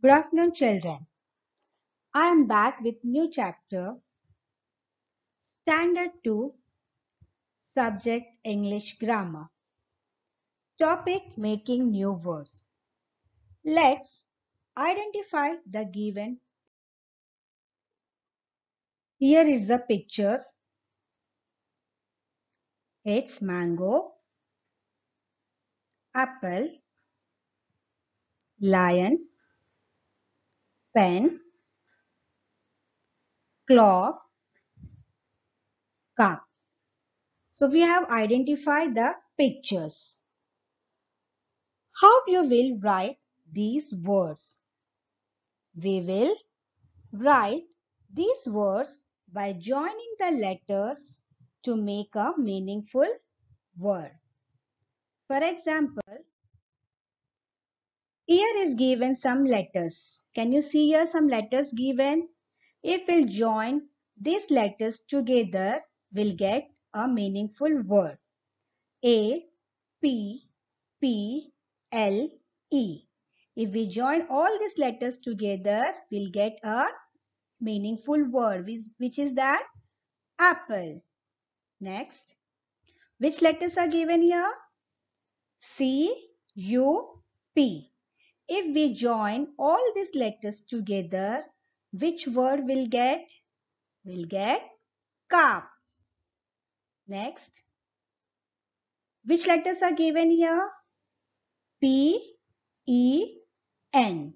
Good afternoon, children. I am back with new chapter, Standard 2, Subject English Grammar. Topic Making New Words. Let's identify the given. Here is the pictures. It's mango, apple, lion, pen, clock, cup. So we have identified the pictures. How you will write these words? We will write these words by joining the letters to make a meaningful word. For example, here is given some letters. Can you see here some letters given? If we'll join these letters together, we'll get a meaningful word. A, P, P, L, E. If we join all these letters together, we'll get a meaningful word, which is that apple. Next, which letters are given here? C, U, P. If we join all these letters together, which word will get? We'll get cup. Next, which letters are given here? P, E, N.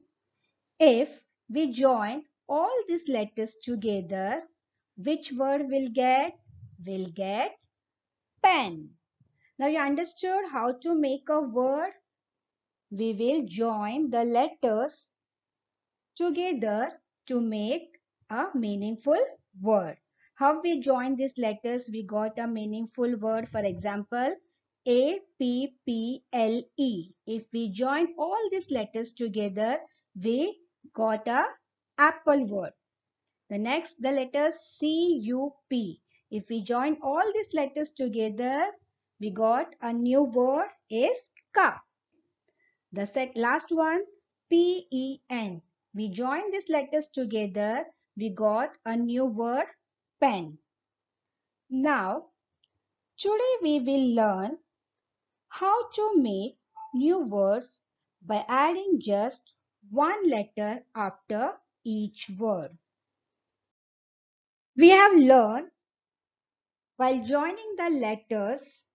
If we join all these letters together, which word will get? We'll get pen. Now you understood how to make a word? We will join the letters together to make a meaningful word. How we join these letters? We got a meaningful word. For example, A, P, P, L, E. If we join all these letters together, we got a apple word. The next, the letter C, U, P. If we join all these letters together, we got a new word is cup. The last one, P-E-N. We join these letters together, we got a new word, pen. Now, today we will learn how to make new words by adding just one letter after each word. We have learned while joining the letters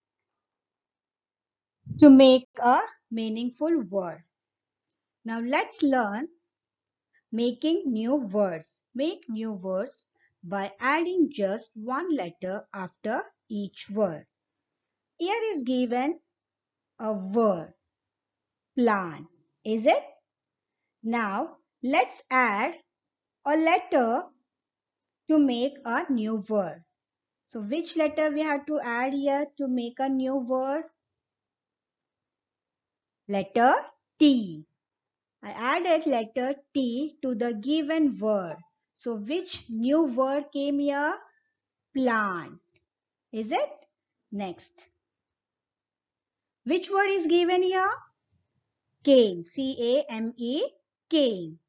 to make a meaningful word. Now let's learn making new words. Make new words by adding just one letter after each word. Here is given a word, plan. Is it? Now let's add a letter to make a new word. So which letter we have to add here to make a new word? Letter T. I added letter T to the given word. So which new word came here? Plant. Is it? Next. Which word is given here? Came. C-A-M-E. Came.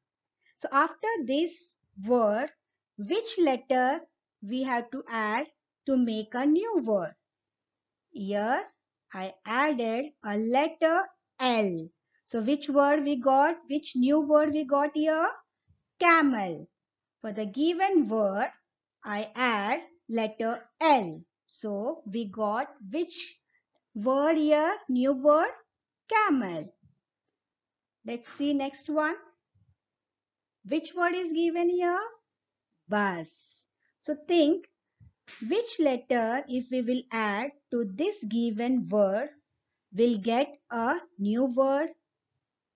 So after this word, which letter we have to add to make a new word? Here I added a letter L. So which word we got? Which new word we got here? Camel. For the given word, I add letter L. So we got which word here? New word? Camel. Let's see next one. Which word is given here? Bus. So think which letter, if we will add to this given word, will get a new word.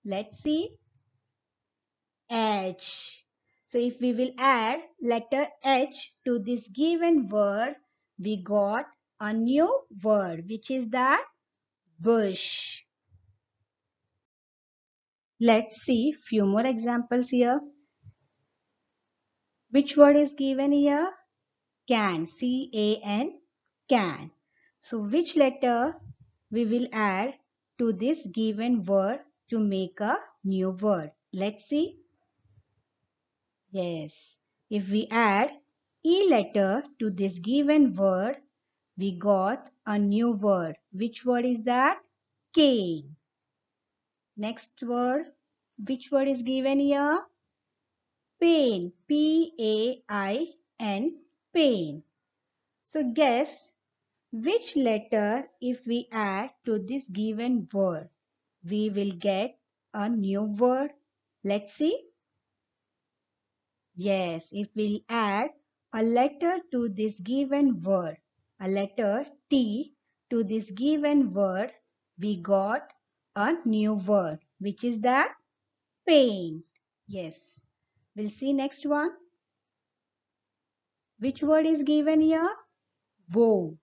Let's see. H. So if we will add letter H to this given word, we got a new word, which is that bush. Let's see few more examples here. Which word is given here? Can. C-A-N. Can. So which letter we will add to this given word to make a new word? Let's see. Yes. If we add E letter to this given word, we got a new word. Which word is that? Cane. Next word. Which word is given here? Pain. P-A-I-N. Pain. So guess which letter if we add to this given word, we will get a new word. Let's see. Yes, if we add a letter to this given word, a letter T to this given word, we got a new word. Which is that? Pain. Yes. We'll see next one. Which word is given here? Bow.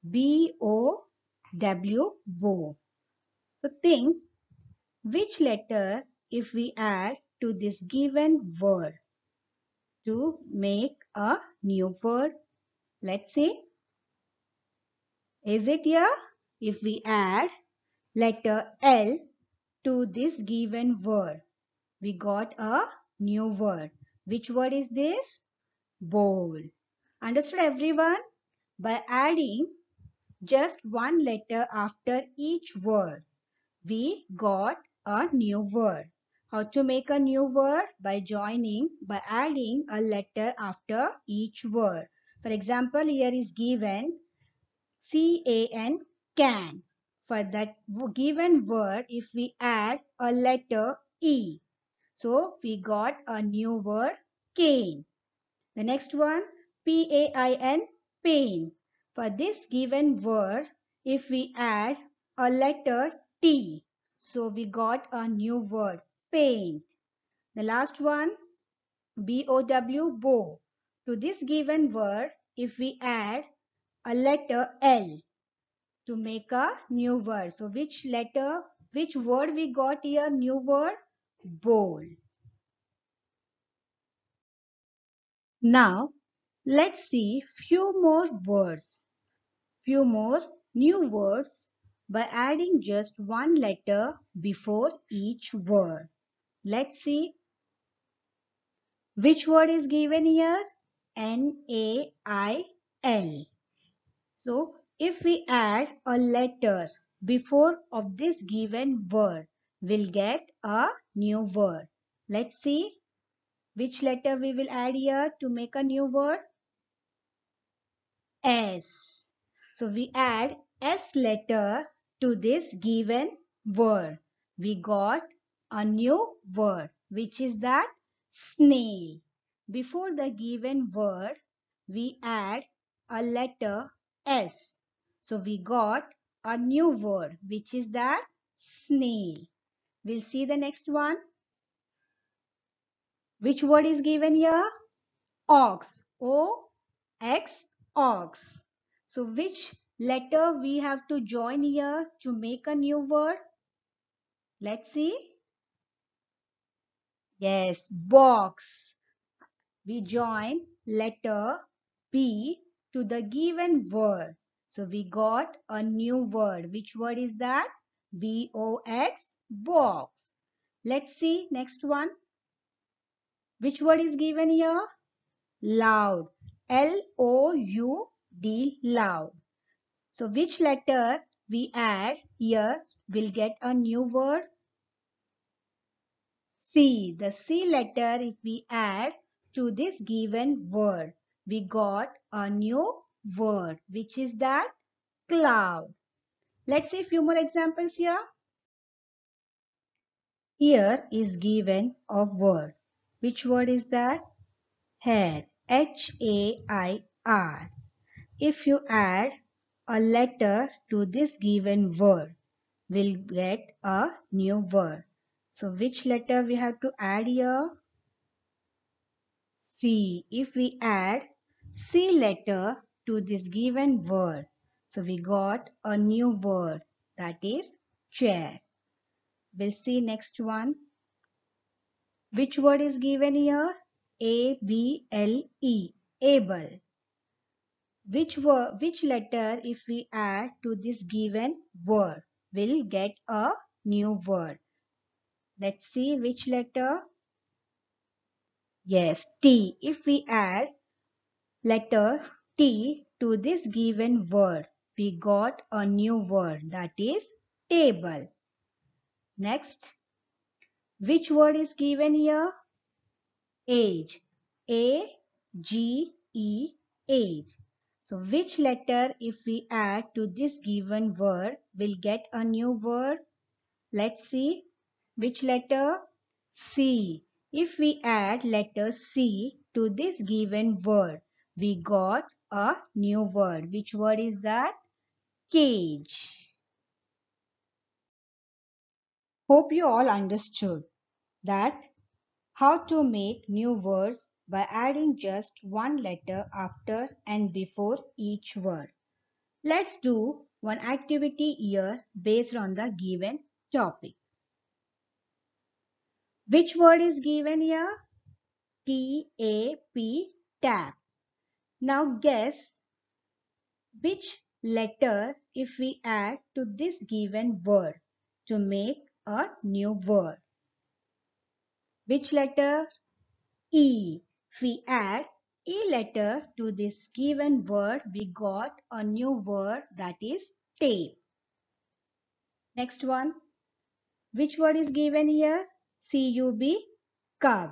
B-O-W. Bow. So think which letter if we add to this given word to make a new word. Let's see. Is it here? If we add letter L to this given word, we got a new word. Which word is this? Bowl. Understood everyone? By adding just one letter after each word, we got a new word. How to make a new word? By adding a letter after each word. For example, here is given C-A-N, can. For that given word, if we add a letter E, so we got a new word, cane. The next one, P-A-I-N, pain. For this given word, if we add a letter T, so we got a new word, pain. The last one, B-O-W, bow. To this given word, if we add a letter L to make a new word. So which word we got here, new word? Bowl. Now, let's see few more words. Few more new words by adding just one letter before each word. Let's see which word is given here. N-A-I-L. So if we add a letter before of this given word, we'll get a new word. Let's see which letter we will add here to make a new word. S. So we add S letter to this given word. We got a new word, which is that snail. Before the given word, we add a letter S. So we got a new word, which is that snail. We'll see the next one. Which word is given here? Ox. O-X, ox. So which letter we have to join here to make a new word? Let's see. Yes, box. We join letter B to the given word. So we got a new word. Which word is that? B-O-X, box. Let's see next one. Which word is given here? Loud. L-O-U-D, loud. So which letter we add here will get a new word? C. The C letter if we add to this given word, we got a new word, which is that cloud. Let's see a few more examples here. Here is given a word. Which word is that? Hair. H-A-I-R. If you add a letter to this given word, we'll get a new word. So which letter we have to add here? C. If we add C letter to this given word, so we got a new word, that is chair. We'll see next one. Which word is given here? A-B-L-E. Able. Which letter if we add to this given word will get a new word? Let's see which letter. Yes, T. If we add letter T to this given word, we got a new word, that is table. Next, which word is given here? Age. A-G-E, age. So which letter if we add to this given word will get a new word? Let's see. Which letter? C. If we add letter C to this given word, we got a new word. Which word is that? Cage. Hope you all understood that how to make new words by adding just one letter after and before each word. Let's do one activity here based on the given topic. Which word is given here? T-A-P, tap. Now guess which letter if we add to this given word to make a new word. Which letter? E. If we add E letter to this given word, we got a new word, that is tape. Next one. Which word is given here? C-U-B, cub.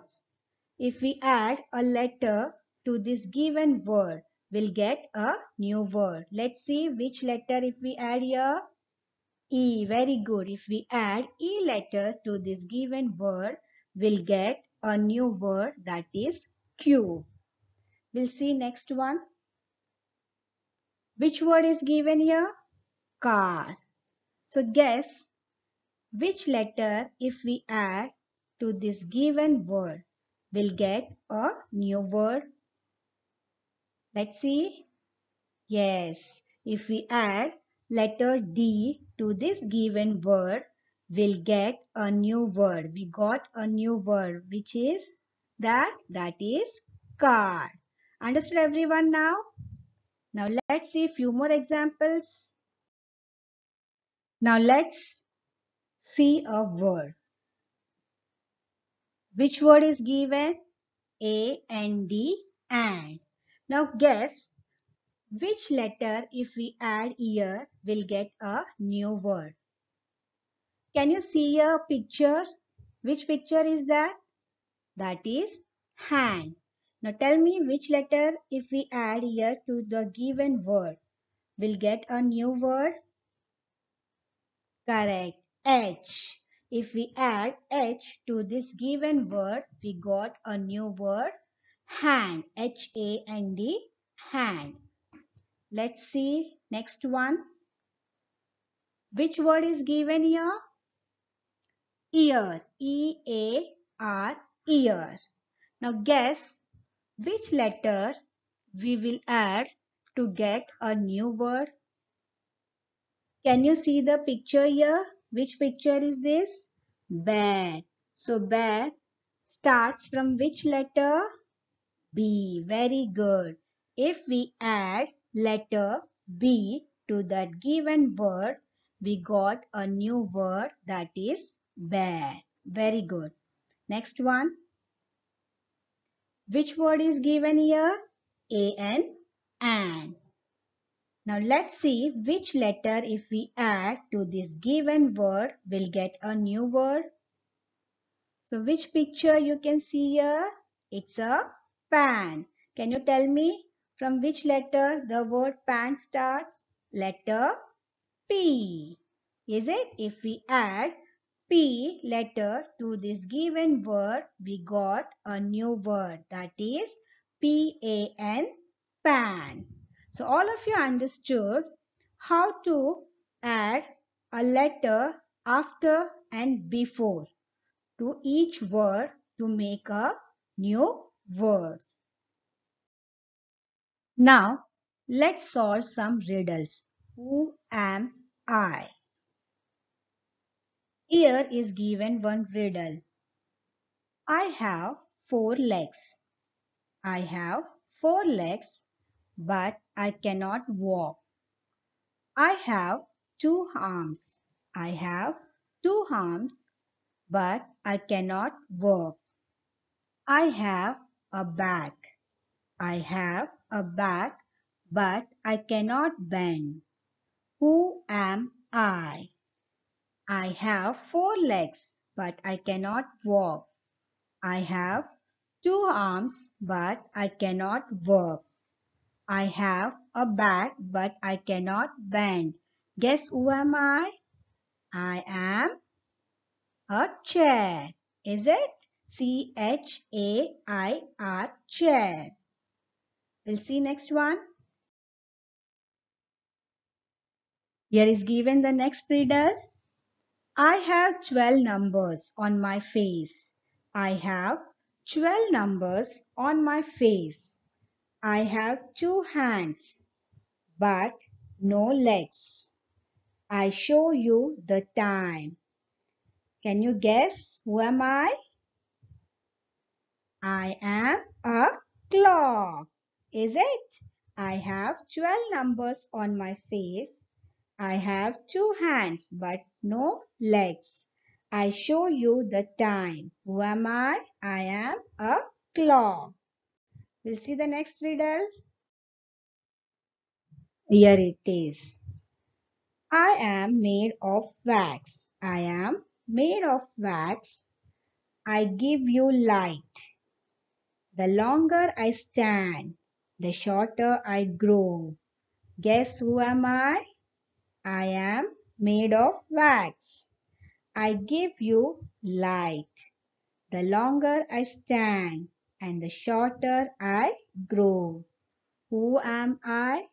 If we add a letter to this given word, we'll get a new word. Let's see which letter if we add here. E. Very good. If we add E letter to this given word, we'll get a new word, that is cube. We'll see next one. Which word is given here? Car. So guess which letter if we add to this given word will get a new word. Let's see. Yes, if we add letter D to this given word, we'll get a new word. We got a new word, which is that? That is car. Understood everyone now? Now let's see a few more examples. Now let's see a word. Which word is given? A and D, and. Now guess which letter if we add here will get a new word. Can you see a picture? Which picture is that? That is hand. Now tell me which letter if we add here to the given word will get a new word? Correct. H. If we add H to this given word, we got a new word, hand. H-A-N-D, hand. Let's see next one. Which word is given here? Ear. E-A-R, ear. Now guess which letter we will add to get a new word. Can you see the picture here? Which picture is this? Bear. So bear starts from which letter? B. Very good. If we add letter B to that given word, we got a new word, that is bear. Very good. Next one. Which word is given here? A-N, and. Now let's see which letter if we add to this given word will get a new word. So which picture you can see here? It's a pan. Can you tell me from which letter the word pan starts? Letter P. Is it? If we add P letter to this given word, we got a new word, that is P-A-N, pan. So all of you understood how to add a letter after and before to each word to make a new words. Now let's solve some riddles. Who am I? Here is given one riddle. I have four legs. I have four legs, but I cannot walk. I have two arms. I have two arms, but I cannot walk. I have a bag. I have a bag, but I cannot bend. Who am I? I have 4 legs, but I cannot walk. I have 2 arms, but I cannot work. I have a bag, but I cannot bend. Guess who am I? I am a chair. Is it? chair, chair. We'll see next one. Here is given the next riddle. I have 12 numbers on my face. I have 12 numbers on my face. I have 2 hands, but no legs. I show you the time. Can you guess who am I? I am a clock. Is it? I have 12 numbers on my face. I have 2 hands but no legs. I show you the time. Who am I? I am a clock. We'll see the next riddle. Here it is. I am made of wax. I am made of wax. I give you light. The longer I stand, the shorter I grow. Guess who am I? I am made of wax. I give you light. The longer I stand and the shorter I grow. Who am I?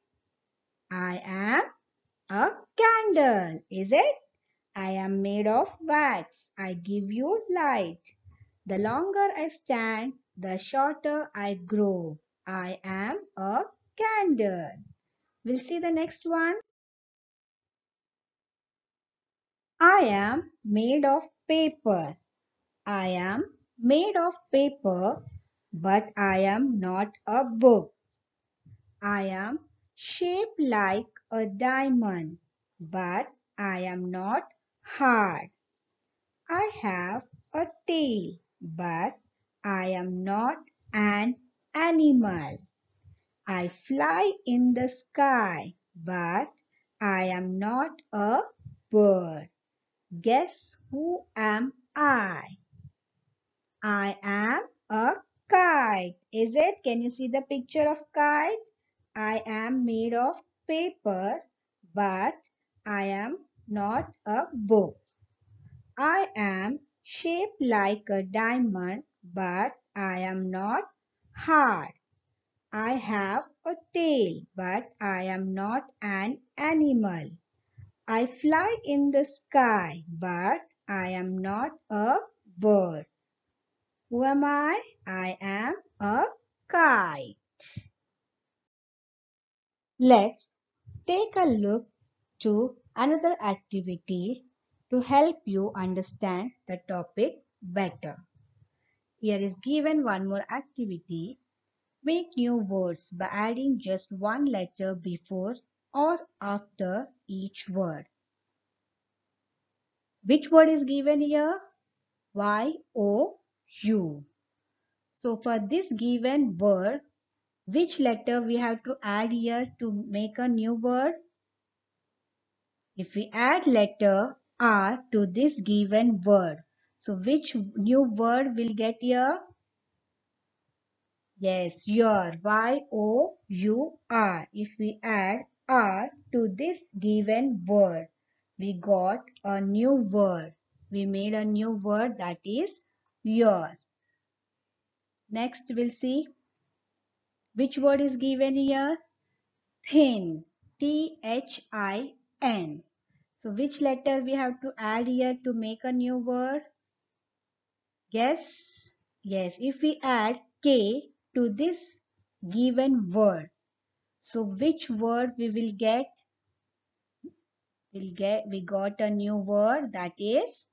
I am a candle. Is it? I am made of wax. I give you light. The longer I stand, the shorter I grow. I am a candle. We'll see the next one. I am made of paper. I am made of paper, but I am not a book. I am shaped like a diamond, but I am not hard. I have a tail, but I am not an animal. I fly in the sky, but I am not a bird. Guess who am I? I am a kite. Is it? Can you see the picture of kite? I am made of paper, but I am not a book. I am shaped like a diamond, but I am not hard. I have a tail, but I am not an animal. I fly in the sky, but I am not a bird. Who am I? I am a kite. Let's take a look to another activity to help you understand the topic better. Here is given one more activity. Make new words by adding just one letter before or after each word. Which word is given here? Y-O-U. So for this given word, which letter we have to add here to make a new word? If we add letter R to this given word, so which new word will get here? Yes, your Y-O-U-R. If we add R to this given word, we got a new word. We made a new word, that is your. Next we'll see which word is given here. Thin. T-H-I-N. So which letter we have to add here to make a new word? Guess. Yes, if we add K to this given word, so which word we will get? We got a new word, that is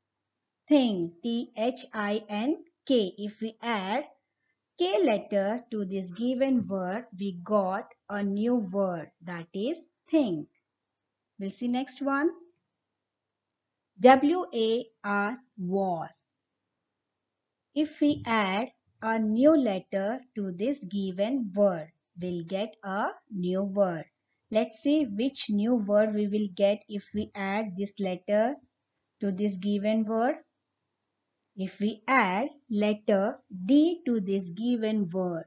think. T-H-I-N-K. If we add K letter to this given word, we got a new word, that is think. We'll see next one. W-A-R, war. If we add a new letter to this given word. We'll get a new word. Let's see which new word we will get if we add this letter to this given word. If we add letter D to this given word,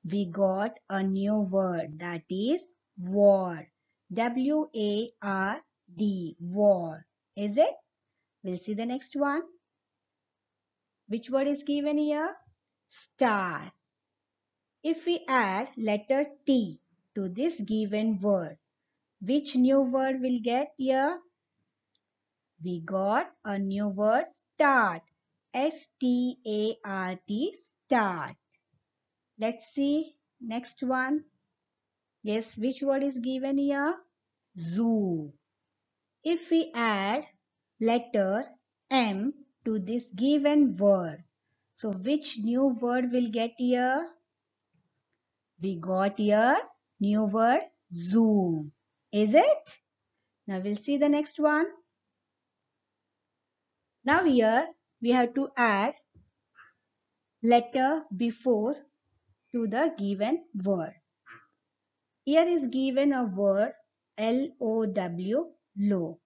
we got a new word, that is ward. W-A-R-D, ward. Is it? We'll see the next one. Which word is given here? Star. If we add letter T to this given word, which new word will get here? We got a new word, start. S-T-A-R-T, start. Let's see next one. Yes, which word is given here? Zoo. If we add letter M to this given word, so which new word will get here? We got here new word zoom. Is it? Now we'll see the next one. Now here we have to add letter before to the given word. Here is given a word L-O-W, low.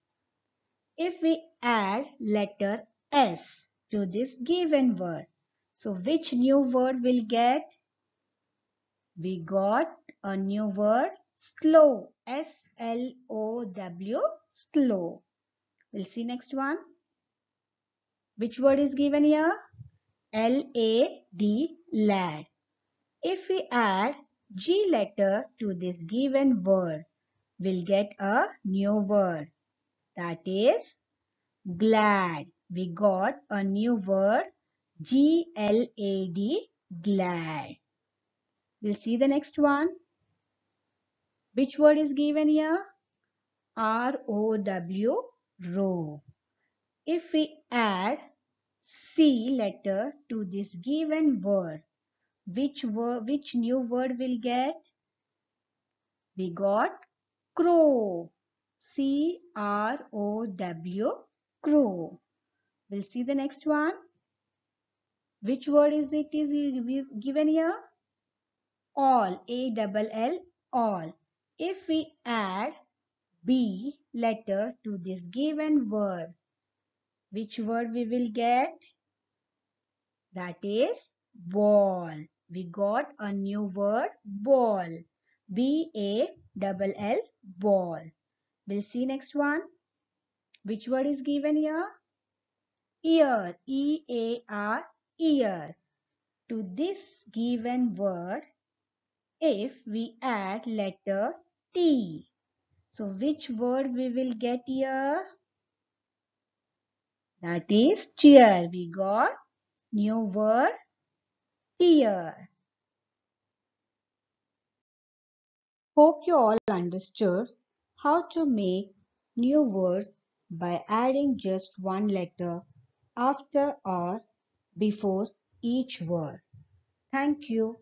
If we add letter S to this given word, so which new word will get? We got a new word slow. S-L-O-W, slow. We'll see next one. Which word is given here? L-A-D, lad. If we add G letter to this given word, we'll get a new word. That is glad. We got a new word G-L-A-D, glad. We'll see the next one. Which word is given here? R-O-W, row. If we add C letter to this given word, which new word will get? We got crow. C-R-O-W, crow. We'll see the next one. Which word is given here? All. A-double-L, all. If we add B letter to this given word, which word we will get? That is ball. We got a new word, ball. B-A-double-L, ball. We'll see next one. Which word is given here? Ear. E-A-R, ear. To this given word, if we add letter T, so which word we will get here? That is cheer. We got new word, tear. Hope you all understood how to make new words by adding just one letter after or before each word. Thank you.